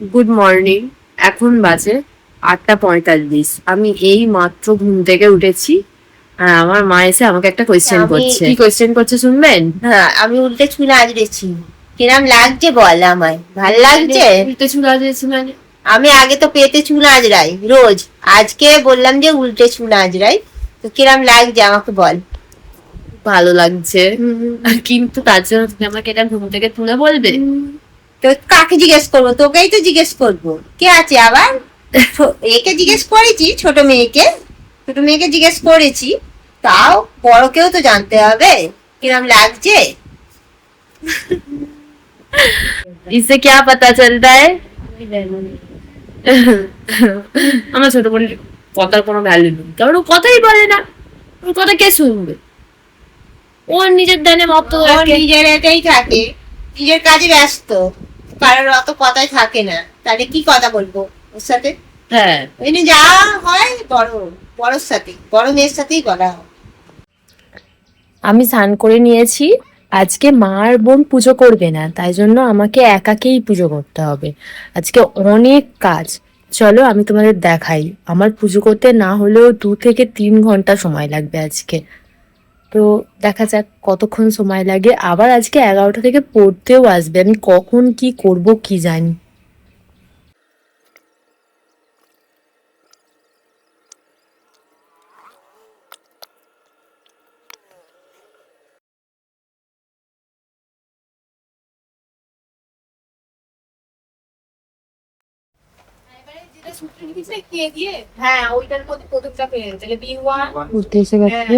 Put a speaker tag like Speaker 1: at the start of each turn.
Speaker 1: Good morning. এখন বাজে 8:45। আমি এই মাত্র ঘুম থেকে উঠেছি আর আমার মা এসে আমাকে একটা কোয়েশ্চেন করছে। কি কোয়েশ্চেন করছে শুনবেন?
Speaker 2: হ্যাঁ, আমি উল্টে চুল আঁচড়েছি। কিরম লাগছে বল? আমায় ভাল লাগছে?
Speaker 1: উল্টে চুল আঁচড়েছি মানে?
Speaker 2: আমি আগে তো পেতে চুল আঁচড়াই রোজ, আজকে বললাম যে উল্টে চুল আঁচড়াই। তো কিরম লাগছে আমাকে বল।
Speaker 1: ভালো লাগছে, কিন্তু তার জন্য তুমি আমাকে এটা ঘুম থেকে তুলে বলবে?
Speaker 2: তো কাকে জিজ্ঞেস করবো? তোকেই তো জিজ্ঞেস করবো। কে আছে আবার? একে জিজ্ঞেস করেছি, ছোট মেয়েকে জিজ্ঞেস করেছি। তাও বড়কেও তো জানতে হবে কিরম লাগছে।
Speaker 1: इससे क्या पता चलता है? আমার ছোট বোনের কথার কোনো ভ্যালু নেই, কারণ ও কথাই বলে না। ওর কথা কে শুনবে? ওর নিজের ধ্যানে মতো
Speaker 2: ও নিজের এতেই থাকে, নিজের কাজে ব্যস্ত, কারোর অত কথাই থাকে না। তাহলে কি কথা বলবো ওর সাথে?
Speaker 1: হ্যাঁ,
Speaker 2: ওই যা হয় বড়োর সাথে, বড় মেয়ের সাথেই বলা হয়।
Speaker 1: আমি স্নান করে নিয়েছি। আজকে মা আর বোন পুজো করবে না, তাই জন্য আমাকে একাকেই পুজো করতে হবে। আজকে অনেক কাজ। চলো আমি তোমাদের দেখাই। আমার পুজো করতে না হলেও 2 থেকে 3 ঘন্টা সময় লাগবে আজকে। তো দেখা যাক কতক্ষণ সময় লাগে। আবার আজকে 11টা থেকে পড়তেও আসবে, আমি কখন কি করব কি জানি।
Speaker 2: হ্যাঁ, ওইটার মধ্যে প্রথমটা পেয়ে তাহলে B1
Speaker 1: উঠতে এসে গেছে।